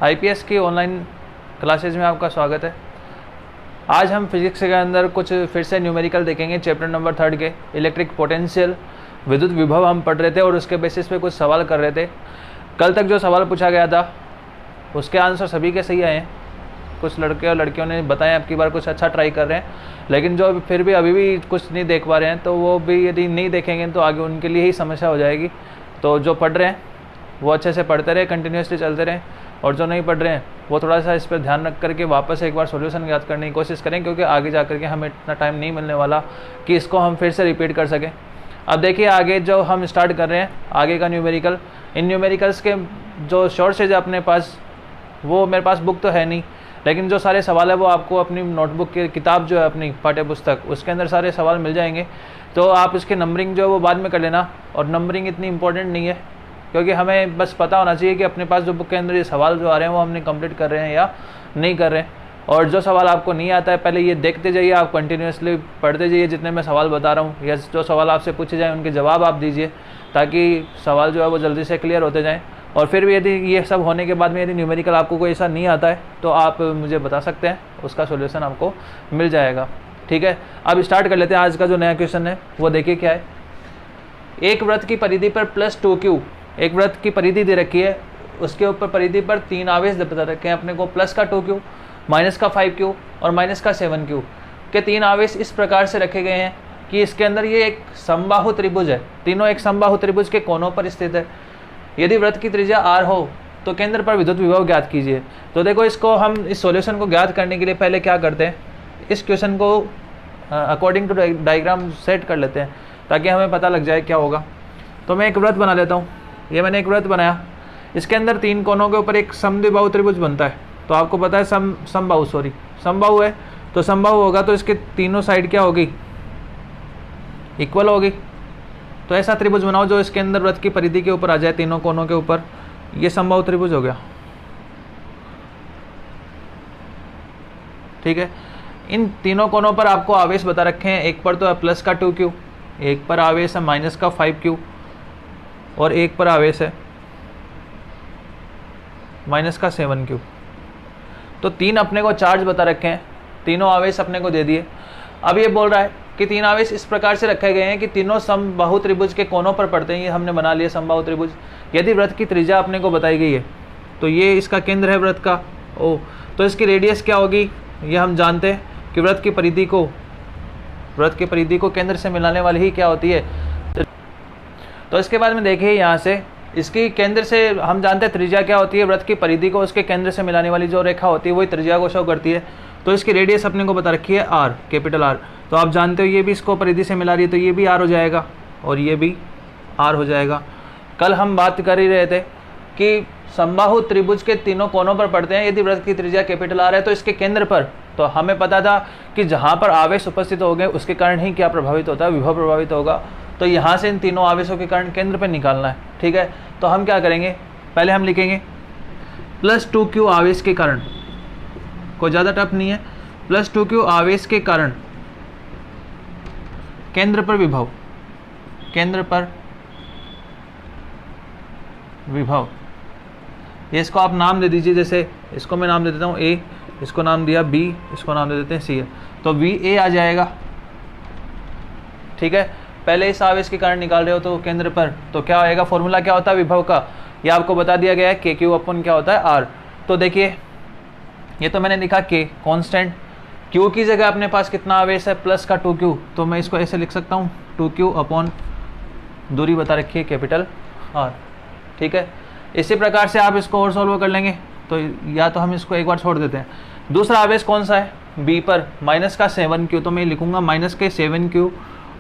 IPS की online classes में आपका स्वागत है। आज हम फिजिक्स के अंदर कुछ फिर से न्यूमेरिकल देखेंगे। चैप्टर नंबर 3 के इलेक्ट्रिक पोटेंशियल विद्युत विभव हम पढ़ रहे थे और उसके बेसिस पे कुछ सवाल कर रहे थे। कल तक जो सवाल पूछा गया था उसके आंसर सभी के सही आए हैं। कुछ लड़के और लड़कियों ने बताया अब की बार कुछ अच्छा ट्राई कर रहे हैं, लेकिन जो फिर भी अभी भी कुछ नहीं देख पा रहे हैं तो वो भी यदि नहीं देखेंगे तो आगे उनके लिए ही समस्या हो जाएगी। तो जो पढ़ रहे हैं वो अच्छे से पढ़ते रहे, कंटिन्यूसली चलते रहें, और जो नहीं पढ़ रहे हैं वो थोड़ा सा इस पर ध्यान रख करके वापस एक बार सॉल्यूशन याद करने की कोशिश करें, क्योंकि आगे जा करके हमें इतना टाइम नहीं मिलने वाला कि इसको हम फिर से रिपीट कर सकें। अब देखिए आगे जो हम स्टार्ट कर रहे हैं आगे का न्यूमेरिकल। इन न्यूमेरिकल्स के जो शॉर्ट्स है अपने पास, वो मेरे पास बुक तो है नहीं, लेकिन जो सारे सवाल है वो आपको अपनी नोटबुक की किताब जो है अपनी पाठ्य पुस्तक उसके अंदर सारे सवाल मिल जाएंगे। तो आप इसकी नंबरिंग जो है वो बाद में कर लेना, और नंबरिंग इतनी इंपॉर्टेंट नहीं है, क्योंकि हमें बस पता होना चाहिए कि अपने पास जो बुक के अंदर ये सवाल जो आ रहे हैं वो हमने कंप्लीट कर रहे हैं या नहीं कर रहे हैं। और जो सवाल आपको नहीं आता है पहले ये देखते जाइए, आप कंटिन्यूसली पढ़ते जाइए जितने मैं सवाल बता रहा हूँ, या जो सवाल आपसे पूछे जाएँ उनके जवाब आप दीजिए, ताकि सवाल जो है वो जल्दी से क्लियर होते जाएँ। और फिर भी यदि ये सब होने के बाद में यदि न्यूमेरिकल आपको कोई ऐसा नहीं आता है तो आप मुझे बता सकते हैं, उसका सॉल्यूशन आपको मिल जाएगा। ठीक है, अब स्टार्ट कर लेते हैं। आज का जो नया क्वेश्चन है वो देखिए क्या है। एक वृत्त की परिधि पर +2q, एक वृत्त की परिधि दे रखी है, उसके ऊपर परिधि पर 3 आवेश बता रखे हैं अपने को, प्लस का 2q, माइनस का 5q और माइनस का 7q के 3 आवेश इस प्रकार से रखे गए हैं कि इसके अंदर ये एक समबाहु त्रिभुज है। तीनों एक समबाहु त्रिभुज के कोनों पर स्थित है। यदि वृत्त की त्रिज्या r हो तो केंद्र पर विद्युत विभव ज्ञात कीजिए। तो देखो, इसको हम इस सॉल्यूशन को ज्ञात करने के लिए पहले क्या करते हैं, इस क्वेश्चन को अकॉर्डिंग टू डायग्राम सेट कर लेते हैं ताकि हमें पता लग जाए क्या होगा। तो मैं एक वृत्त बना लेता हूँ। ये मैंने एक वृत्त बनाया, इसके अंदर 3 कोनों के ऊपर एक समद्विबाहु त्रिभुज बनता है। तो आपको पता है समबाहु है, तो समबाहु होगा तो इसके तीनों साइड क्या होगी, इक्वल होगी। तो ऐसा त्रिभुज बनाओ जो इसके अंदर वृत्त की परिधि के ऊपर आ जाए, तीनों कोनों के ऊपर। ये समबाहु त्रिभुज हो गया। ठीक है, इन तीनों कोनों पर आपको आवेश बता रखे हैं। एक पर तो है प्लस का 2q, एक पर आवेश है माइनस का 5q और एक पर आवेश है माइनस का 7q। तो 3 अपने को चार्ज बता रखे हैं, तीनों आवेश अपने को दे दिए। अब ये बोल रहा है कि 3 आवेश इस प्रकार से रखे गए हैं कि तीनों समबाहु त्रिभुज के कोनों पर पड़ते हैं। ये हमने बना लिया समबाहु त्रिभुज। यदि वृत्त की त्रिज्या अपने को बताई गई है तो ये इसका केंद्र है वृत्त का ओ, तो इसकी रेडियस क्या होगी ये हम जानते हैं कि वृत्त की परिधि को केंद्र से मिलाने वाली ही क्या होती है। तो इसके बाद में देखिए यहाँ से इसकी केंद्र से हम जानते हैं त्रिज्या क्या होती है, वृत्त की परिधि को उसके केंद्र से मिलाने वाली जो रेखा होती है वही त्रिज्या को शो करती है। तो इसकी रेडियस अपने को बता रखी है r, कैपिटल R। तो आप जानते हो ये भी इसको परिधि से मिला रही है तो ये भी r हो जाएगा और ये भी r हो जाएगा। कल हम बात कर ही रहे थे कि समबाहु त्रिभुज के तीनों कोनों पर पड़ते हैं। यदि वृत्त की त्रिज्या कैपिटल R है तो इसके केंद्र पर, तो हमें पता था कि जहाँ पर आवेश उपस्थित हो गए उसके कारण ही क्या प्रभावित होता है, विभव प्रभावित होगा। तो यहाँ से इन तीनों आवेशों के कारण केंद्र पर निकालना है। ठीक है, तो हम क्या करेंगे, पहले हम लिखेंगे +2q आवेश के कारण, कोई ज़्यादा टफ नहीं है। +2q आवेश के कारण केंद्र पर विभव, केंद्र पर विभव, इसको आप नाम दे दीजिए। जैसे इसको मैं नाम दे देता हूँ A, इसको नाम दिया B, इसको नाम दे देते हैं C। तो VA आ जाएगा। ठीक है, पहले इस आवेश के कारण निकाल रहे हो तो केंद्र पर, तो क्या आएगा, फॉर्मूला क्या होता है विभव का, ये आपको बता दिया गया है, KQ अपन क्या होता है R। तो देखिए ये तो मैंने लिखा K कांस्टेंट, Q की जगह अपने पास कितना आवेश है, प्लस का 2Q, तो मैं इसको ऐसे लिख सकता हूँ 2Q अपॉन दूरी बता रखी है कैपिटल R। ठीक है, इसी प्रकार से आप इसको और सॉल्व कर लेंगे। तो या तो हम इसको एक बार छोड़ देते हैं। दूसरा आवेश कौन सा है, B पर माइनस का 7Q, तो मैं लिखूंगा माइनस के 7Q।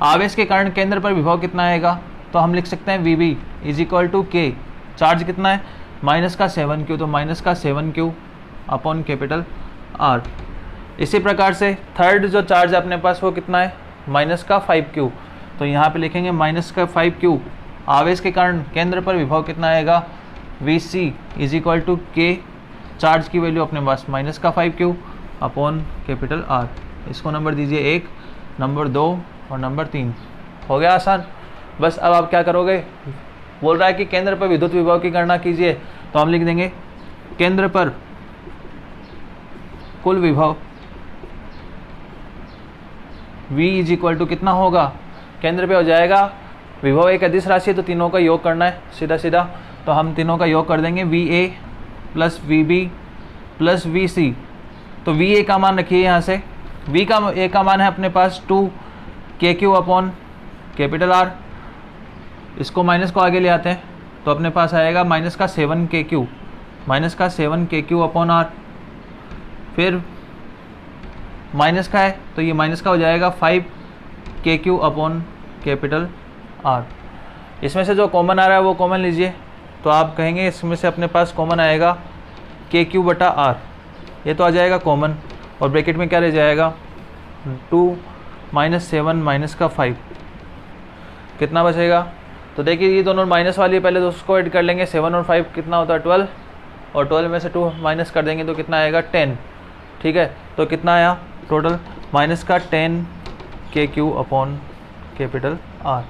आवेश के कारण केंद्र पर विभव कितना आएगा, तो हम लिख सकते हैं VB is equal to K, charge कितना है माइनस का 7Q, तो माइनस का 7Q अपॉन कैपिटल R। इसी प्रकार से थर्ड जो चार्ज है अपने पास वो कितना है, माइनस का 5Q, तो यहाँ पे लिखेंगे माइनस का 5Q। आवेश के कारण केंद्र पर विभव कितना आएगा, VC is equal to K, charge की वैल्यू अपने पास माइनस का 5Q अपॉन कैपिटल R। इसको नंबर दीजिए 1, नंबर 2 और नंबर 3। हो गया आसान। बस अब आप क्या करोगे, बोल रहा है कि केंद्र पर विद्युत विभव की गणना कीजिए, तो हम लिख देंगे केंद्र पर कुल विभव V इज इक्वल टू कितना होगा, केंद्र पे हो जाएगा, विभव एक अदिश राशि है तो तीनों का योग करना है सीधा सीधा, तो हम तीनों का योग कर देंगे VA plus VB plus VC। तो VA का मान रखिए यहाँ से, V का A का मान है अपने पास 2KQ अपॉन कैपिटल R, इसको माइनस को आगे ले आते हैं तो अपने पास आएगा माइनस का 7KQ अपॉन R, फिर माइनस का है तो ये माइनस का हो जाएगा 5KQ अपॉन कैपिटल R। इसमें से जो कॉमन आ रहा है वो कॉमन लीजिए, तो आप कहेंगे इसमें से अपने पास कॉमन आएगा KQ बटा R, ये तो आ जाएगा कॉमन, और ब्रैकेट में क्या रह जाएगा 2 माइनस 7 माइनस का 5, कितना बचेगा, तो देखिए ये दोनों माइनस वाली है, पहले तो उसको ऐड कर लेंगे, 7 और 5 कितना होता है 12, और 12 में से 2 माइनस कर देंगे तो कितना आएगा 10, ठीक है, तो कितना आया टोटल माइनस का 10KQ अपॉन कैपिटल R,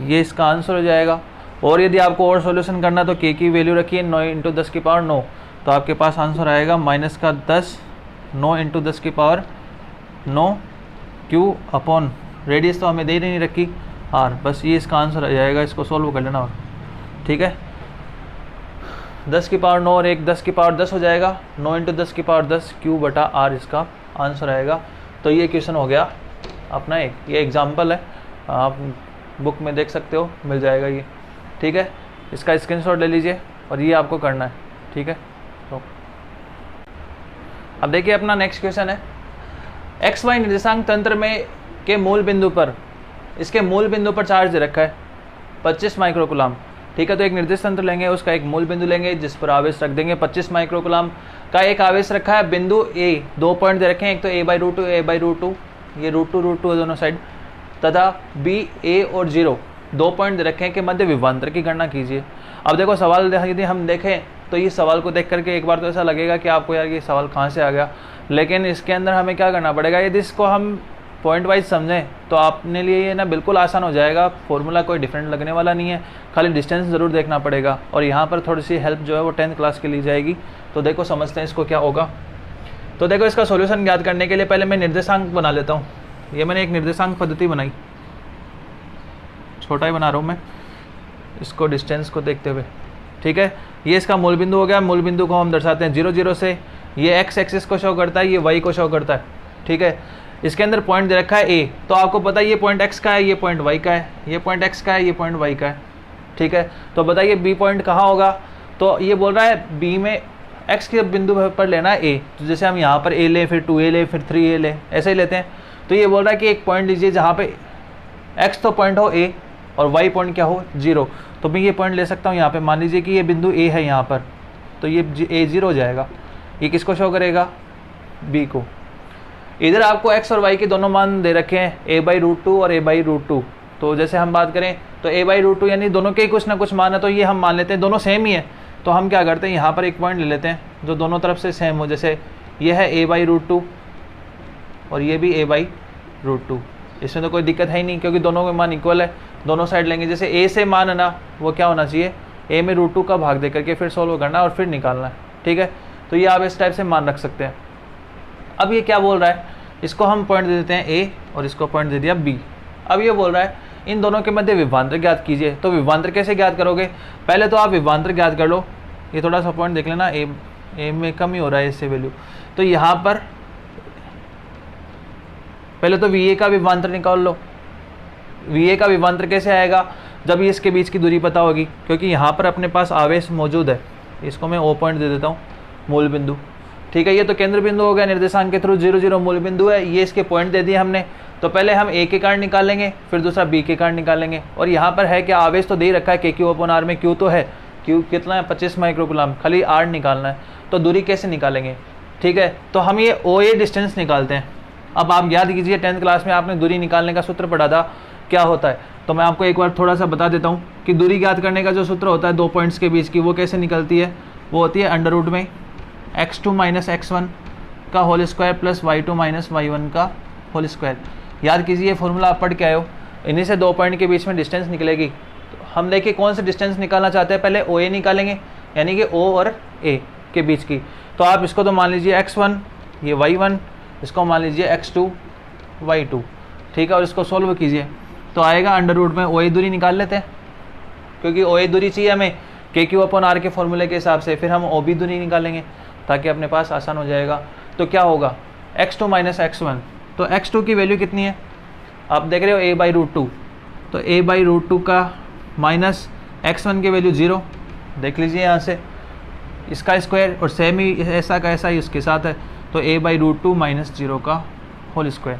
ये इसका आंसर हो जाएगा। और यदि आपको और सॉल्यूशन करना तो K की वैल्यू रखिए 9 इंटू 10 की पावर 9, तो आपके पास आंसर आएगा माइनस का 10 9 इंटू 10 की पावर 9 Q अपॉन रेडियस तो हमें दे नहीं रखी R, बस ये इसका आंसर आ जाएगा, इसको सॉल्व कर लेना और ठीक है, 10 की पावर 9 और एक 10 की पावर 10 हो जाएगा, 9 इंटू 10 की पावर 10 Q बटा R इसका आंसर आएगा। तो ये क्वेश्चन हो गया अपना एक, ये एग्जाम्पल है, आप बुक में देख सकते हो, मिल जाएगा ये, ठीक है, इसका स्क्रीनशॉट ले लीजिए और ये आपको करना है, ठीक है। तो अब देखिए अपना नेक्स्ट क्वेश्चन है, XY निर्देशांक तंत्र में के मूल बिंदु पर, इसके मूल बिंदु पर चार्ज दे रखा है 25 माइक्रोकुलाम, ठीक है, तो एक निर्देश तंत्र लेंगे, उसका एक मूल बिंदु लेंगे जिस पर आवेश रख देंगे 25 माइक्रोकुलाम का एक आवेश रखा है बिंदु A, 2 पॉइंट दे रखे हैं, एक तो A/√2 A/√2, ये √2 है दोनों साइड, तथा B A और 0 2 पॉइंट दे रखे हैं कि मध्य विभवांतर की गणना कीजिए। अब देखो सवाल यदि हम देखें तो ये सवाल को देख करके एक बार तो ऐसा लगेगा कि आपको यार ये सवाल कहाँ से आ गया, लेकिन इसके अंदर हमें क्या करना पड़ेगा, यदि इसको हम पॉइंट वाइज समझें तो आपने लिए ये ना बिल्कुल आसान हो जाएगा, फॉर्मूला कोई डिफरेंट लगने वाला नहीं है, खाली डिस्टेंस ज़रूर देखना पड़ेगा, और यहाँ पर थोड़ी सी हेल्प जो है वो 10th क्लास की ली जाएगी। तो देखो समझते हैं इसको क्या होगा। तो देखो इसका सॉल्यूशन ज्ञात करने के लिए पहले मैं निर्देशांक बना लेता हूँ, ये मैंने एक निर्देशांक पद्धति बनाई, छोटा ही बना रहा हूँ मैं इसको डिस्टेंस को देखते हुए, ठीक है, ये इसका मूल बिंदु हो गया, मूल बिंदु को हम दर्शाते हैं 0 0 से, ये x एक्सिस को शो करता है, ये y को शो करता है, ठीक है, इसके अंदर पॉइंट दे रखा है A, तो आपको पता है ये पॉइंट x का है, ये पॉइंट y का है, ये पॉइंट x का है, ये पॉइंट y का है, ठीक है, तो बताइए B पॉइंट कहाँ होगा, तो ये बोल रहा है B में x के बिंदु पर लेना है A, तो जैसे हम यहाँ पर A लें, फिर 2A लें, फिर 3A लें, ऐसे ही लेते हैं, तो ये बोल रहा है कि एक पॉइंट लीजिए जहाँ पे x तो पॉइंट हो A और y पॉइंट क्या हो 0, तो मैं ये पॉइंट ले सकता हूँ यहाँ पे, मान लीजिए कि ये बिंदु A है यहाँ पर, तो ये A0 हो जाएगा, ये किसको शो करेगा B को। इधर आपको x और y के दोनों मान दे रखे हैं A/√2 और A/√2, तो जैसे हम बात करें तो A/√2 यानी दोनों के कुछ ना कुछ मान है, तो ये हम मान लेते हैं दोनों सेम ही है, तो हम क्या करते हैं यहाँ पर एक पॉइंट ले लेते हैं जो दोनों तरफ से सेम हो, जैसे ये है A/√2 और ये भी A/√2, इसमें तो कोई दिक्कत है ही नहीं क्योंकि दोनों के मान इक्वल है, दोनों साइड लेंगे, जैसे A से मान है ना वो क्या होना चाहिए A में √2 का भाग दे करके फिर सोल्व करना और फिर निकालना है, ठीक है, तो ये आप इस टाइप से मान रख सकते हैं। अब ये क्या बोल रहा है, इसको हम पॉइंट दे देते हैं A और इसको पॉइंट दे दिया B। अब ये बोल रहा है इन दोनों के मध्य विभवांतर ज्ञात कीजिए, तो विभवांतर कैसे ज्ञात करोगे, पहले तो आप विभवांतर ज्ञात कर लो, ये थोड़ा सा पॉइंट देख लेना A में कम ही हो रहा है इससे वैल्यू, तो यहाँ पर पहले तो VA का विभवांतर निकाल लो। VA का विभवांतर कैसे आएगा, जब ये इसके बीच की दूरी पता होगी, क्योंकि यहाँ पर अपने पास आवेश मौजूद है, इसको मैं O पॉइंट दे देता हूँ मूल बिंदु, ठीक है, ये तो केंद्र बिंदु हो गया, निर्देशांक के थ्रू 0 0 मूल बिंदु है, ये इसके पॉइंट दे दिए हमने, तो पहले हम A के कारण निकालेंगे, फिर दूसरा B के कारण निकालेंगे, और यहाँ पर है कि आवेश तो दे ही रखा है KQ/R में, Q तो है, Q कितना है 25 माइक्रोकुलाम, खाली R निकालना है, तो दूरी कैसे निकालेंगे, ठीक है, तो हम ये OA डिस्टेंस निकालते हैं। अब आप याद कीजिए 10th क्लास में आपने दूरी निकालने का सूत्र पढ़ा था, क्या होता है, तो मैं आपको एक बार थोड़ा सा बता देता हूँ कि दूरी ज्ञात करने का जो सूत्र होता है दो पॉइंट्स के बीच की, वो कैसे निकलती है, वो होती है अंडर रूट में x2 - x1 का whole square plus y2 - y1 का होल स्क्वायर। याद कीजिए फॉर्मूला आप पढ़ के आए हो, इन्हीं से दो पॉइंट के बीच में डिस्टेंस निकलेगी। तो हम देखिए कौन सा डिस्टेंस निकालना चाहते हैं, पहले OA निकालेंगे, यानी कि O और A, के बीच की। तो आप इसको तो मान लीजिए x1, ये y1, इसको मान लीजिए x2, y2, ठीक है। और इसको सोल्व कीजिए तो आएगा अंडर रूट में OA दूरी निकाल लेते हैं, क्योंकि OA दूरी चाहिए हमें KQ/R के फॉर्मूले के हिसाब से। फिर हम OB दूरी निकालेंगे ताकि अपने पास आसान हो जाएगा। तो क्या होगा x2 माइनस x1, तो x2 की वैल्यू कितनी है आप देख रहे हो a/√2, तो a/√2 का माइनस x1 की वैल्यू 0, देख लीजिए यहाँ से, इसका स्क्वायर और सेम ही ऐसा का ऐसा ही उसके साथ है, तो a/√2 माइनस 0 का होल स्क्वायर।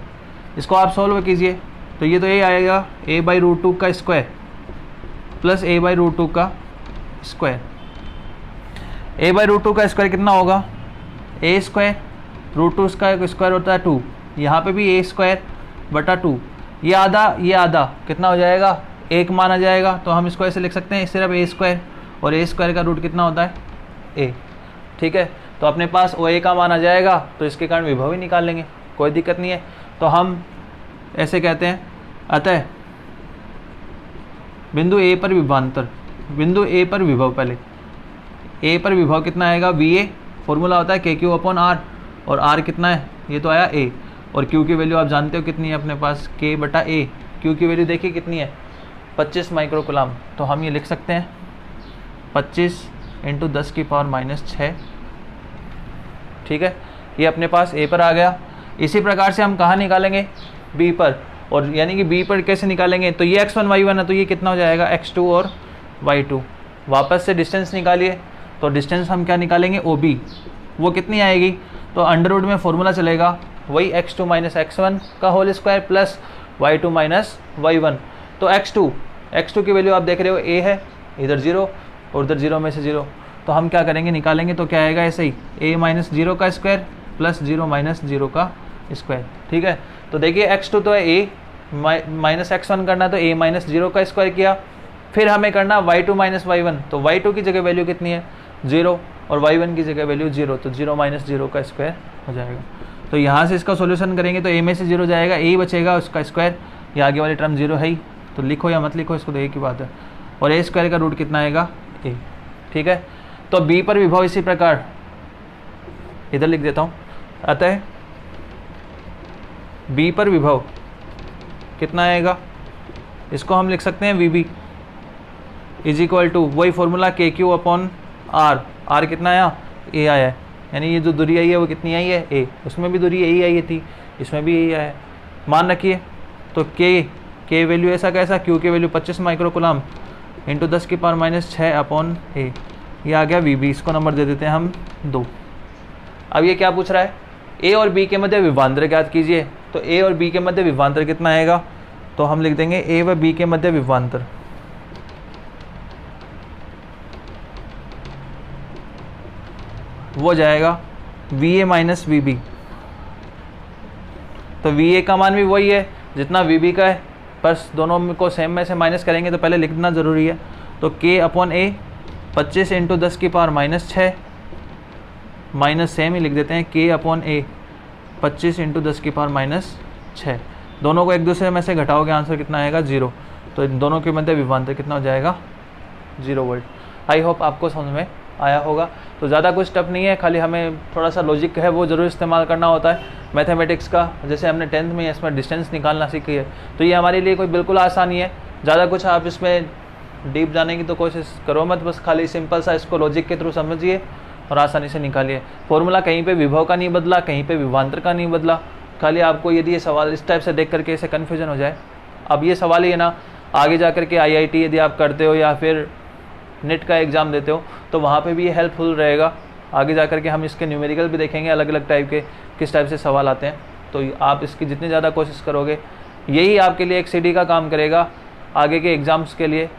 इसको आप सॉल्व कीजिए तो ये तो ये आएगा a/√2 का स्क्वायर प्लस a/√2 का स्क्वायर। a/√2 का स्क्वायर कितना होगा, a स्क्वायर, √2 का स्क्वायर होता है 2, यहाँ पे भी a स्क्वायर बटा 2, ये आधा कितना हो जाएगा, 1 माना जाएगा। तो हम इसको ऐसे लिख सकते हैं सिर्फ a स्क्वायर, और a स्क्वायर का रूट कितना होता है a, ठीक है। तो अपने पास OA का मान आ जाएगा, तो इसके कारण विभव ही निकाल लेंगे, कोई दिक्कत नहीं है। तो हम ऐसे कहते हैं, अतः बिंदु A पर विभवांतर, बिंदु A पर विभव, पहले A पर विभव कितना आएगा, VA, फॉर्मूला होता है KQ/R, और R कितना है, ये तो आया A, और Q की वैल्यू आप जानते हो कितनी है अपने पास, K/A। Q की वैल्यू देखिए कितनी है, 25 माइक्रोकूलम। तो हम ये लिख सकते हैं 25 × 10⁻⁻⁶, ठीक है। ये अपने पास A पर आ गया। इसी प्रकार से हम कहाँ निकालेंगे, B पर, और यानी कि B पर कैसे निकालेंगे, तो ये x1 y1 है, तो ये कितना हो जाएगा x2 और y2। वापस से डिस्टेंस निकालिए, तो डिस्टेंस हम क्या निकालेंगे, OB, वो कितनी आएगी, तो अंडर रूट में फॉर्मूला चलेगा वही x2 माइनस x1 का whole square plus y2 minus y1। तो x2 की वैल्यू आप देख रहे हो a है, इधर 0 और उधर 0 में से 0, तो हम क्या करेंगे, निकालेंगे तो क्या आएगा, ऐसे ही a माइनस 0 का स्क्वायर प्लस 0 माइनस 0 का स्क्वायर, ठीक है। तो देखिए x2 तो है a, माइनस x1 करना तो a माइनस 0 का स्क्वायर किया, फिर हमें करना y2 माइनस y1, तो y2 की जगह वैल्यू कितनी है 0, और y1 की जगह वैल्यू 0, तो 0 माइनस 0 का स्क्वायर हो जाएगा। तो यहाँ से इसका सॉल्यूशन करेंगे तो a में से 0 जाएगा, a बचेगा, उसका स्क्वायर, ये आगे वाली टर्म 0 है ही, तो लिखो या मत लिखो इसको, तो एक ही बात है। और a स्क्वायर का रूट कितना आएगा, a, ठीक है। तो B पर विभव इसी प्रकार, इधर लिख देता हूँ, अतः B पर विभव कितना आएगा, इसको हम लिख सकते हैं VB इज इक्वल टू वही फॉर्मूला KQ/R, R कितना आया, A आया है, यानी ये जो दूरी आई है वो कितनी आई है, A, उसमें भी दूरी यही आई थी, इसमें भी यही आया है, मान रखिए। तो K वैल्यू ऐसा कैसा, Q की वैल्यू 25 माइक्रोकूलम इंटू 10⁻⁶/A, ये आ गया VB, इसको नंबर दे देते हैं हम 2। अब ये क्या पूछ रहा है, A और B के मध्य विभवांतर ज्ञात कीजिए। तो A और B के मध्य विभवांतर कितना आएगा, तो हम लिख देंगे A व B के मध्य विभवांतर, वो जाएगा VA माइनस VB। तो VA का मान भी वही है जितना VB का है, बस दोनों को सेम में से माइनस करेंगे, तो पहले लिखना ज़रूरी है। तो K/A 25 × 10⁻⁻⁶, माइनस सेम ही लिख देते हैं K/A 25 × 10⁻⁻⁶। दोनों को एक दूसरे में से घटाओगे, आंसर कितना आएगा 0। तो इन दोनों के मध्य विभवांतर कितना हो जाएगा, 0 वोल्ट। आई होप आपको समझ में आया होगा। तो ज़्यादा कुछ टफ नहीं है, खाली हमें थोड़ा सा लॉजिक है वो ज़रूर इस्तेमाल करना होता है मैथमेटिक्स का। जैसे हमने 10th में इसमें डिस्टेंस निकालना सीखी है, तो ये हमारे लिए कोई बिल्कुल आसानी है। ज़्यादा कुछ आप इसमें डीप जाने की तो कोशिश करो मत, बस खाली सिंपल सा इसको लॉजिक के थ्रू समझिए और आसानी से निकालिए। फॉर्मूला कहीं पे विभव का नहीं बदला, कहीं पे विभवांतर का नहीं बदला। खाली आपको यदि ये सवाल इस टाइप से देख करके इसे कन्फ्यूजन हो जाए, अब ये सवाल ही है ना, आगे जा कर के IIT यदि आप करते हो या फिर नेट का एग्ज़ाम देते हो, तो वहाँ पे भी ये हेल्पफुल रहेगा। आगे जा कर के हम इसके न्यूमेरिकल भी देखेंगे, अलग अलग टाइप के किस टाइप से सवाल आते हैं। तो आप इसकी जितनी ज़्यादा कोशिश करोगे, यही आपके लिए एक CD का काम करेगा आगे के एग्ज़ाम्स के लिए।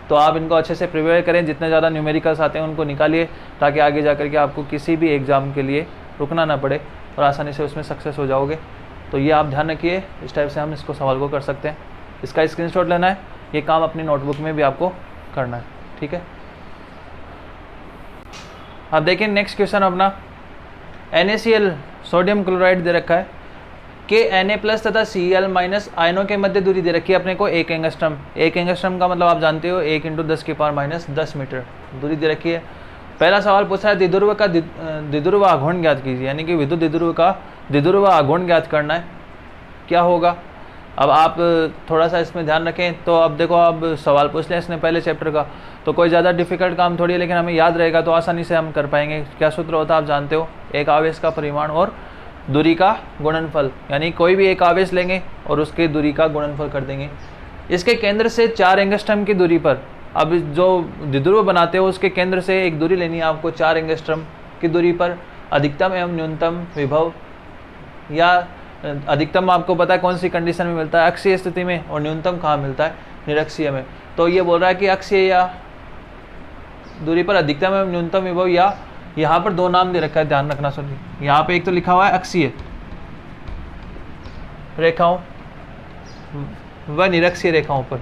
तो आप इनको अच्छे से प्रिपेयर करें, जितने ज़्यादा न्यूमेरिकल्स आते हैं उनको निकालिए, ताकि आगे जा कर के आपको किसी भी एग्ज़ाम के लिए रुकना ना पड़े और आसानी से उसमें सक्सेस हो जाओगे। तो ये आप ध्यान रखिए, इस टाइप से हम इसको सवाल को कर सकते हैं। इसका स्क्रीनशॉट लेना है, ये काम अपनी नोटबुक में भी आपको करना है, ठीक है। अब देखिए नेक्स्ट क्वेश्चन अपना, NaCl सोडियम क्लोराइड दे रखा है कि Na+ तथा Cl- आयनों के मध्य दूरी दे रखी है अपने को 1 एंगस्ट्रम। 1 एंगस्ट्रम का मतलब आप जानते हो 1 × 10⁻⁻10 मीटर दूरी दे रखी है। पहला सवाल पूछा है द्विध्रुव का द्विध्रुव आघूर्ण ज्ञात कीजिए, यानी कि विद्युत द्विध्रुव का द्विध्रुव आघूर्ण ज्ञात करना है। क्या होगा, अब आप थोड़ा सा इसमें ध्यान रखें। तो अब देखो, अब सवाल पूछ लिया इसने पहले चैप्टर का, तो कोई ज़्यादा डिफिकल्ट काम थोड़ी है, लेकिन हमें याद रहेगा तो आसानी से हम कर पाएंगे। क्या सूत्र होता है आप जानते हो, एक आवेश का परिमाण और दूरी का गुणनफल, यानी कोई भी एक आवेश लेंगे और उसकी दूरी का गुणनफल कर देंगे। इसके केंद्र से 4 एंगस्ट्रम की दूरी पर, अब जो द्विध्रुव बनाते हो उसके केंद्र से एक दूरी लेनी है आपको 4 एंगस्ट्रम की दूरी पर अधिकतम एवं न्यूनतम विभव, या अधिकतम आपको पता है कौन सी कंडीशन में मिलता है, अक्षीय स्थिति में, और न्यूनतम कहाँ मिलता है, निरक्षीय में। तो ये बोल रहा है कि अक्षीय या दूरी पर अधिकतम एवं न्यूनतम विभव, या यहाँ पर 2 नाम दे रखा है, ध्यान रखना सर। यहाँ पे एक तो लिखा हुआ है अक्षीय रेखाओं व निरक्षीय रेखाओं पर।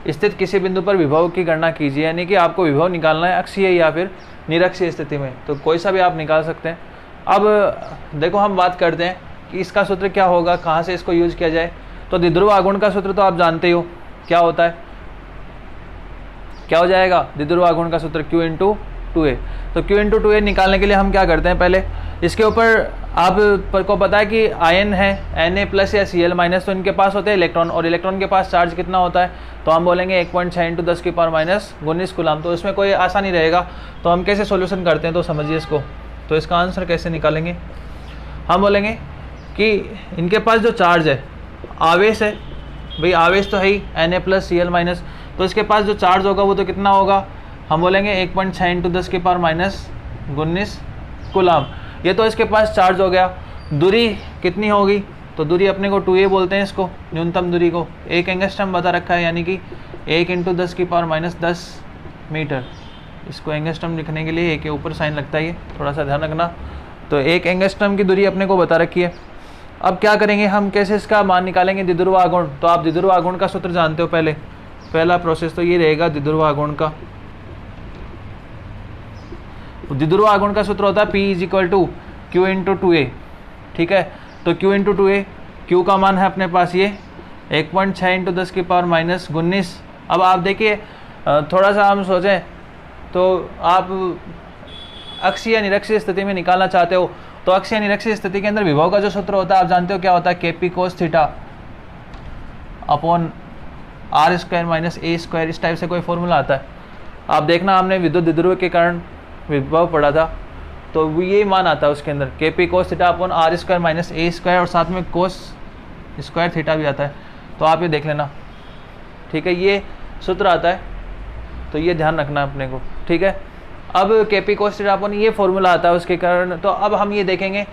स्थित किसी बिंदु पर विभव की गणना कीजिए, यानी कि आपको विभव निकालना है अक्षीय या फिर निरक्षीय स्थिति में, तो कोई सा भी आप निकाल सकते हैं। अब देखो हम बात करते हैं कि इसका सूत्र क्या होगा, कहाँ से इसको यूज किया जाए। तो द्विध्रुव आघूर्ण का सूत्र तो आप जानते हो क्या होता है, क्या हो जाएगा द्विध्रुव आघूर्ण का सूत्र, Q इंटू 2a। तो Q इंटू 2a निकालने के लिए हम क्या करते हैं, पहले इसके ऊपर आप को पता है कि आयन है Na प्लस या Cl माइनस, तो इनके पास होते हैं इलेक्ट्रॉन, और इलेक्ट्रॉन के पास चार्ज कितना होता है, तो हम बोलेंगे 1.6 इंटू 10 की पावर माइनस 19 कूलम। तो इसमें कोई आसानी रहेगा, तो हम कैसे सॉल्यूशन करते हैं तो समझिए इसको। तो इसका आंसर कैसे निकालेंगे, हम बोलेंगे कि इनके पास जो चार्ज है, आवेश है, भाई आवेश तो है ही Na प्लस Cl माइनस, तो इसके पास जो चार्ज होगा वो तो कितना होगा, हम बोलेंगे 1.6 इंटू 10 की पावर माइनस 19 कूलम। ये तो इसके पास चार्ज हो गया। दूरी कितनी होगी, तो दूरी अपने को 2a बोलते हैं इसको, न्यूनतम दूरी को 1 एंगस्ट्रम बता रखा है, यानी कि 1 इंटू 10 की पावर माइनस 10 मीटर। इसको एंगस्ट्रम लिखने के लिए 1 के ऊपर साइन लगता है, ये थोड़ा सा ध्यान रखना। तो 1 एंगस्ट्रम की दूरी अपने को बता रखी है। अब क्या करेंगे हम, कैसे इसका मान निकालेंगे द्विध्रुव आघूर्ण। तो आप द्विध्रुव आघूर्ण का सूत्र जानते हो, पहला प्रोसेस तो ये रहेगा द्विध्रुव आघूर्ण का। द्विध्रुव आघूर्ण का सूत्र होता है P is equal to Q into 2a, ठीक है। तो Q इंटू 2a, Q का मान है अपने पास ये 1.6 इंटू 10 की पावर माइनस 19। अब आप देखिए थोड़ा सा हम सोचें, तो आप अक्षीय निरक्षीय स्थिति में निकालना चाहते हो, तो अक्षीय निरक्षीय स्थिति के अंदर विभव का जो सूत्र होता है आप जानते हो क्या होता है, KP cos theta upon R square minus A square, इस टाइप से कोई फॉर्मूला आता है। आप देखना, हमने विद्युत द्विध्रुव के कारण विभव पढ़ा था, तो वो ये मान आता है उसके अंदर, KP cos theta upon R square minus A square, और साथ में cos स्क्वायर थीटा भी आता है। तो आप ये देख लेना, ठीक है, ये सूत्र आता है, तो ये ध्यान रखना अपने को, ठीक है। अब KP cos थीटा अपॉन ये फॉर्मूला आता है उसके कारण। तो अब हम ये देखेंगे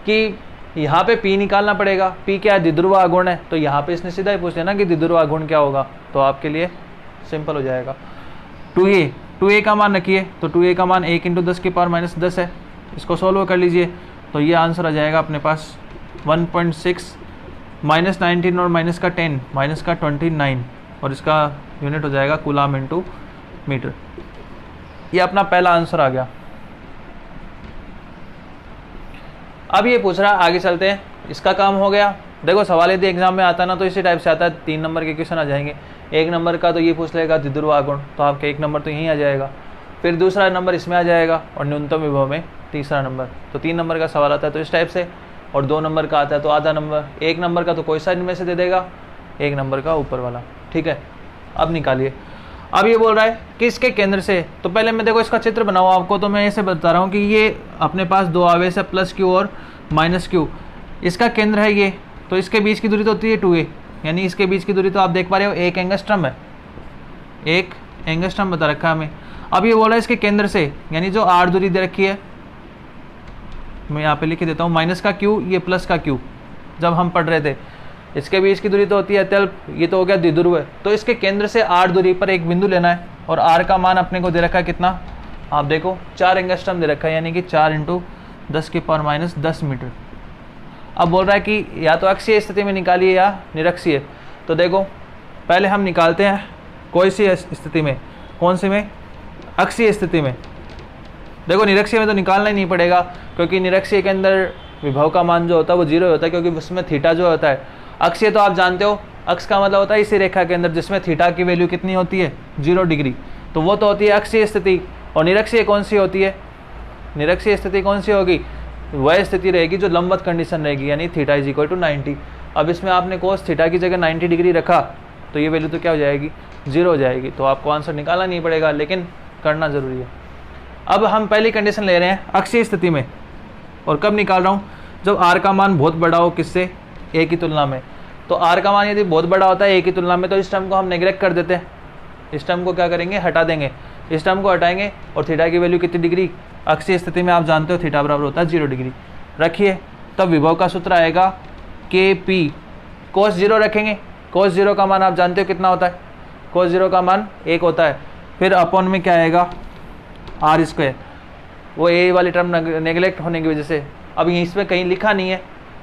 कि यहाँ पे P निकालना पड़ेगा। P क्या है, द्विध्रुव आघूर्ण है, तो यहाँ पे इसने सीधा ही पूछ लेना कि द्विध्रुव आघूर्ण क्या होगा, तो आपके लिए सिंपल हो जाएगा। 2a का मान रखिए, तो 2a का मान 1 इंटू 10 की पावर माइनस 10 है। इसको सॉल्व कर लीजिए, तो ये आंसर आ जाएगा अपने पास 1.6 माइनस 19 और माइनस का 10 माइनस का 29, और इसका यूनिट हो जाएगा कूलम इंटू मीटर। ये अपना पहला आंसर आ गया। अब ये पूछ रहा है, आगे चलते हैं, इसका काम हो गया। देखो सवाल यदि एग्जाम में आता ना तो इसी टाइप से आता है, 3 नंबर के क्वेश्चन आ जाएंगे। 1 नंबर का तो ये पूछ लेगा द्विध्रुव आघूर्ण, तो आपका 1 नंबर तो यहीं आ जाएगा, फिर दूसरा नंबर इसमें आ जाएगा, और न्यूनतम विभव में तीसरा नंबर। तो 3 नंबर का सवाल आता है तो इस टाइप से, और 2 नंबर का आता है तो आधा नंबर। 1 नंबर का तो कोई सा इनमें से दे देगा, 1 नंबर का ऊपर वाला, ठीक है। अब निकालिए। अब ये बोल रहा है कि इसके केंद्र से, तो पहले मैं देखो इसका चित्र बनाऊँ आपको, तो मैं ऐसे बता रहा हूँ कि ये अपने पास 2 आवेश है, प्लस Q और माइनस Q। इसका केंद्र है ये, तो इसके बीच की दूरी तो होती है 2a, यानी इसके बीच की दूरी तो आप देख पा रहे हो 1 एंगस्ट्रम है, 1 एंगस्ट्रम बता रखा है हमें। अब ये बोल रहा है इसके केंद्र से, यानी जो r दूरी दे रखी है, मैं यहाँ पे लिख देता हूँ, माइनस का Q, ये प्लस का Q, जब हम पढ़ रहे थे इसके बीच की दूरी तो होती है अत्यल्प, ये तो हो गया द्विध्रुव है। तो इसके केंद्र से r दूरी पर एक बिंदु लेना है, और r का मान अपने को दे रखा है कितना, आप देखो 4 एंगस्ट्रम दे रखा है, यानी कि 4 इंटू 10 की पावर माइनस 10 मीटर। अब बोल रहा है कि या तो अक्षीय स्थिति में निकालिए या निरक्षीय। तो देखो पहले हम निकालते हैं कोई सी स्थिति में, कौन सी में, अक्षीय स्थिति में। देखो निरक्षीय में तो निकालना ही नहीं पड़ेगा, क्योंकि निरक्षीय के अंदर विभव का मान जो होता है वो 0 होता है, क्योंकि उसमें थीटा जो होता है। अक्षीय तो आप जानते हो अक्ष का मतलब होता है इसी रेखा के अंदर जिसमें थीटा की वैल्यू कितनी होती है 0 डिग्री, तो वो तो होती है अक्षीय स्थिति। और निरक्षीय कौन सी होती है? निरक्षीय स्थिति कौन सी होगी? वह स्थिति रहेगी जो लंबवत कंडीशन रहेगी, यानी थीटा इज इक्वल टू 90। अब इसमें आपने कोस थीटा की जगह 90 डिग्री रखा तो ये वैल्यू तो क्या हो जाएगी? 0 हो जाएगी। तो आपको आंसर निकालना नहीं पड़ेगा, लेकिन करना ज़रूरी है। अब हम पहली कंडीशन ले रहे हैं अक्षीय स्थिति में, और कब निकाल रहा हूँ? जब आर का मान बहुत बड़ा हो, किससे? ए की तुलना में। तो आर का मान यदि बहुत बड़ा होता है ए की तुलना में, तो इस टर्म को हम नेग्लेक्ट कर देते हैं। इस टर्म को क्या करेंगे? हटा देंगे। इस टर्म को हटाएंगे और थीटा की वैल्यू कितनी डिग्री? अक्षीय स्थिति में आप जानते हो थीटा बराबर होता है 0 डिग्री। रखिए, तब विभव का सूत्र आएगा के पी कोस 0 रखेंगे। कोस 0 का मान आप जानते हो कितना होता है? कोस 0 का मान 1 होता है। फिर अपॉन में क्या आएगा? R square. वो ए वाली टर्म नेगलेक्ट होने की वजह से अब इसमें कहीं लिखा नहीं है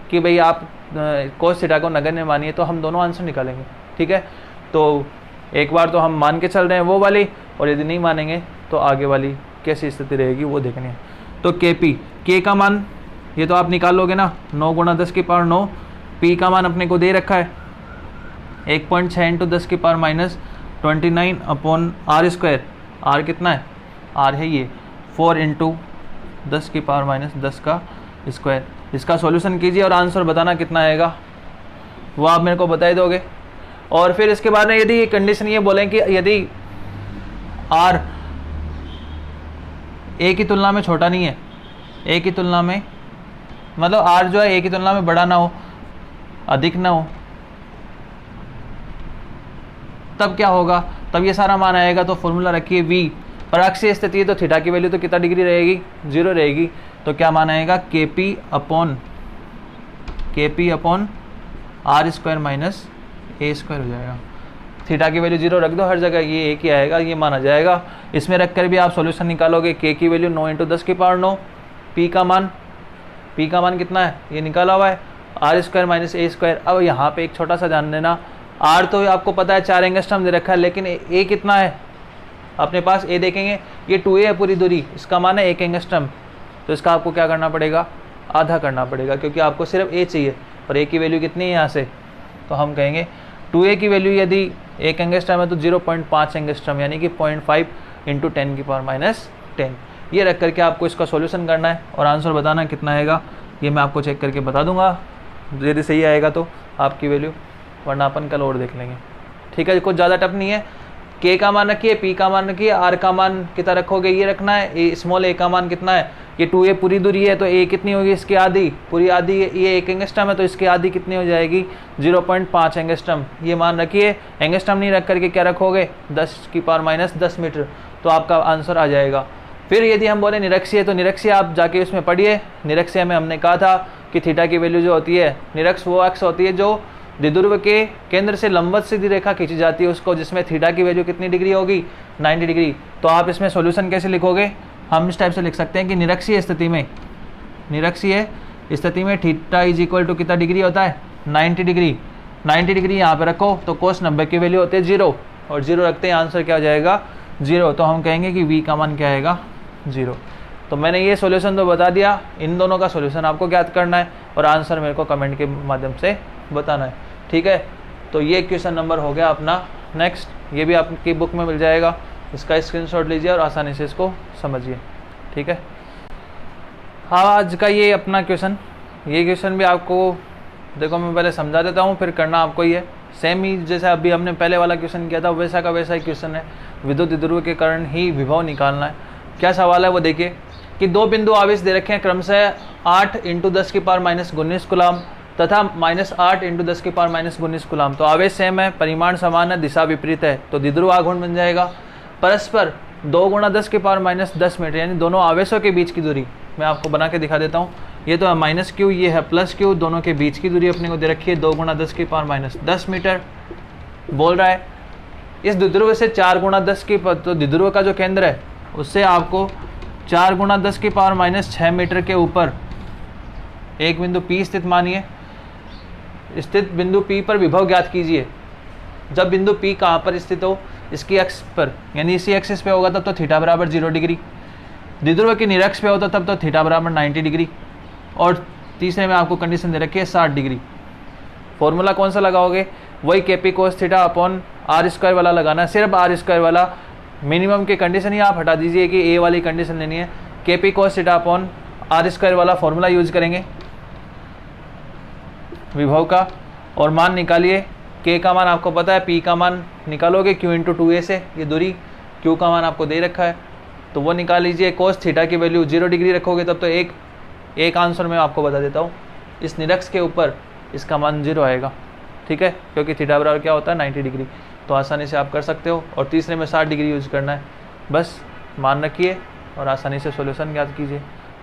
कि भाई आप कोस थीटा को नगण्य मानिए, तो हम दोनों आंसर निकालेंगे। ठीक है, तो एक बार तो हम मान के चल रहे हैं वो वाली, और यदि नहीं मानेंगे तो आगे वाली कैसी स्थिति रहेगी वो देखनी है। तो के पी, के का मान ये तो आप निकाल लोगे ना, 9 गुणा 10 की पावर 9। पी का मान अपने को दे रखा है 1.6 इंटू 10 की power minus 29 upon R square. R कितना है? आर है ये 4 इंटू 10 की पावर माइनस 10 का स्क्वायर। इसका सॉल्यूशन कीजिए और आंसर बताना कितना आएगा वो आप मेरे को बता ही दोगे। और फिर इसके बाद में यदि ये कंडीशन ये बोलें कि यदि आर ए की तुलना में छोटा नहीं है, ए की तुलना में मतलब आर जो है ए की तुलना में बड़ा ना हो, अधिक ना हो, तब क्या होगा? तब ये सारा मान आएगा। तो फॉर्मूला रखिए v, पर अक्षीय स्थिति है तो थीटा की वैल्यू तो कितना डिग्री रहेगी? 0 रहेगी। तो क्या मान आएगा? K P upon R square minus A square हो जाएगा। थीटा की वैल्यू 0 रख दो हर जगह, ये एक ही आएगा, ये माना जाएगा। इसमें रख कर भी आप सॉल्यूशन निकालोगे। के की वैल्यू 9 इंटू 10 की पावर 9। पी का मान कितना है? ये निकाला हुआ है R square minus A square. अब यहाँ पे एक छोटा सा ध्यान देना, आर तो आपको पता है 4 एंगस्ट्रम दे रखा है, लेकिन ए कितना है अपने पास? ए देखेंगे, ये 2a है पूरी दूरी, इसका मान है 1 एंगस्ट्रम। तो इसका आपको क्या करना पड़ेगा? आधा करना पड़ेगा, क्योंकि आपको सिर्फ ए चाहिए और ए की वैल्यू कितनी है यहाँ से? तो हम कहेंगे 2a की वैल्यू यदि 1 एंगस्ट्रम है तो 0.5 एंगस्ट्रम, यानी कि 0.5 इंटू 10 की पावर माइनस 10। ये रख करके आपको इसका सॉल्यूशन करना है और आंसर बताना कितना आएगा। ये मैं आपको चेक करके बता दूंगा, यदि सही आएगा तो आपकी वैल्यू, वरना अपन कल और देख लेंगे। ठीक है, कुछ ज़्यादा टफ नहीं है। के का मान रखिए, पी का मान रखिए, आर का मान कितना रखोगे ये रखना है। ए स्मॉल ए का मान कितना है? ये 2a पूरी दूरी है तो ए कितनी होगी? इसकी आधी, पूरी आधी। ये 1 एंगस्ट्रम है तो इसकी आधी कितनी हो जाएगी? 0.5 एंगस्ट्रम। ये मान रखिए। एंगस्ट्रम नहीं रख करके क्या रखोगे? 10 की पावर माइनस 10 मीटर, तो आपका आंसर आ जाएगा। फिर यदि हम बोले निरक्षीय, तो निरक्षीय आप जाके उसमें पढ़िए। निरक्षीय में हमने कहा था कि थीटा की वैल्यू जो होती है, निरक्ष वो अक्ष होती है जो द्विध्रुव के केंद्र से लंबवत सीधी रेखा खींची जाती है उसको, जिसमें थीटा की वैल्यू कितनी डिग्री होगी? 90 डिग्री। तो आप इसमें सॉल्यूशन कैसे लिखोगे? हम इस टाइप से लिख सकते हैं कि निरक्षीय स्थिति में थीटा इज इक्वल टू कितना डिग्री होता है? 90 डिग्री। 90 डिग्री यहाँ पे रखो तो कोस 90 की वैल्यू होती है 0, और 0 रखते हैं आंसर क्या हो जाएगा? 0। तो हम कहेंगे कि v का मान क्या आएगा? 0। तो मैंने ये सॉल्यूशन तो बता दिया, इन दोनों का सॉल्यूशन आपको ज्ञात करना है और आंसर मेरे को कमेंट के माध्यम से बताना है। ठीक है, तो ये क्वेश्चन नंबर हो गया अपना। नेक्स्ट, ये भी आपकी बुक में मिल जाएगा, इसका स्क्रीनशॉट लीजिए और आसानी से इसको समझिए। ठीक है, हाँ, आज का ये अपना क्वेश्चन, ये क्वेश्चन भी आपको देखो मैं पहले समझा देता हूँ, फिर करना आपको ही है। सेम ही जैसा अभी हमने पहले वाला क्वेश्चन किया था वैसा का वैसा ही क्वेश्चन है। विद्युत द्विध्रुव के कारण ही विभव निकालना है। क्या सवाल है वो देखिए कि दो बिंदु आवेश दे रखे हैं क्रमशः 8 इंटू 10 की पावर माइनस 19 कूलाम तथा -8 इंटू 10 की पावर माइनस 19 कूलाम। तो आवेश सेम है, परिमाण समान है, दिशा विपरीत है, तो द्विध्रुव आघूर्ण बन जाएगा। परस्पर 2 गुणा 10 की पावर माइनस 10 मीटर, यानी दोनों आवेशों के बीच की दूरी मैं आपको बना के दिखा देता हूँ। ये तो है माइनस क्यू, ये है प्लस क्यू, दोनों के बीच की दूरी अपने को दे रखी है 2 गुणा 10 की पावर माइनस 10 मीटर। बोल रहा है इस द्विध्रुव से 4 गुणा 10 की, तो द्विध्रुव का जो केंद्र है उससे आपको 4 गुणा 10 की पावर माइनस 6 मीटर के ऊपर एक बिंदु P स्थित मानिए। स्थित बिंदु P पर विभव ज्ञात कीजिए। जब बिंदु P कहाँ पर स्थित हो? इसकी अक्ष पर, यानी इसी एक्सिस पे होगा तब तो थीटा बराबर 0 डिग्री। द्विध्रुव की निरक्ष पे होता तब तो थीटा बराबर 90 डिग्री। और तीसरे में आपको कंडीशन दे रखी है 60 डिग्री। फॉर्मूला कौन सा लगाओगे? वही KP cos theta upon R² वाला लगाना है, सिर्फ R² वाला। मिनिमम की कंडीशन ही आप हटा दीजिए कि ए वाली कंडीशन लेनी है। KP cos theta upon R² वाला फॉर्मूला यूज करेंगे विभव का, और मान निकालिए। K का मान आपको पता है, P का मान निकालोगे Q इंटू 2a से, ये दूरी Q का मान आपको दे रखा है तो वो निकाल लीजिए। cos थीटा की वैल्यू 0 डिग्री रखोगे तब तो एक आंसर मैं आपको बता देता हूँ, इस निरक्ष के ऊपर इसका मान 0 आएगा, ठीक है, क्योंकि थीटा बराबर क्या होता है 90 डिग्री। तो आसानी से आप कर सकते हो। और तीसरे में 60 डिग्री यूज करना है, बस मान रखिए और आसानी से सॉल्यूशन याद कीजिए,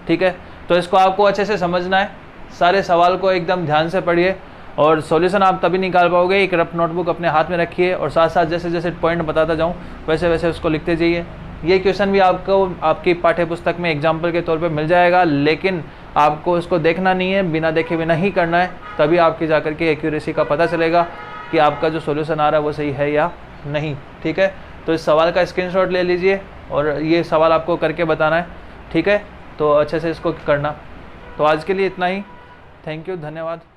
ठीक है। तो इसको आपको अच्छे से समझना है, सारे सवाल को एकदम ध्यान से पढ़िए और सॉल्यूशन आप तभी निकाल पाओगे। एक रफ नोटबुक अपने हाथ में रखिए और साथ साथ जैसे जैसे पॉइंट बताता जाऊँ वैसे वैसे उसको लिखते जाइए। ये क्वेश्चन भी आपको आपकी पाठ्य पुस्तक में एग्जाम्पल के तौर पे मिल जाएगा, लेकिन आपको उसको देखना नहीं है, बिना देखे बिना ही करना है, तभी आपकी जाकर के एक्यूरेसी का पता चलेगा कि आपका जो सॉल्यूशन आ रहा है वो सही है या नहीं, ठीक है। तो इस सवाल का स्क्रीनशॉट ले लीजिए और ये सवाल आपको करके बताना है, ठीक है। तो अच्छे से इसको करना। तो आज के लिए इतना ही, थैंक यू, धन्यवाद।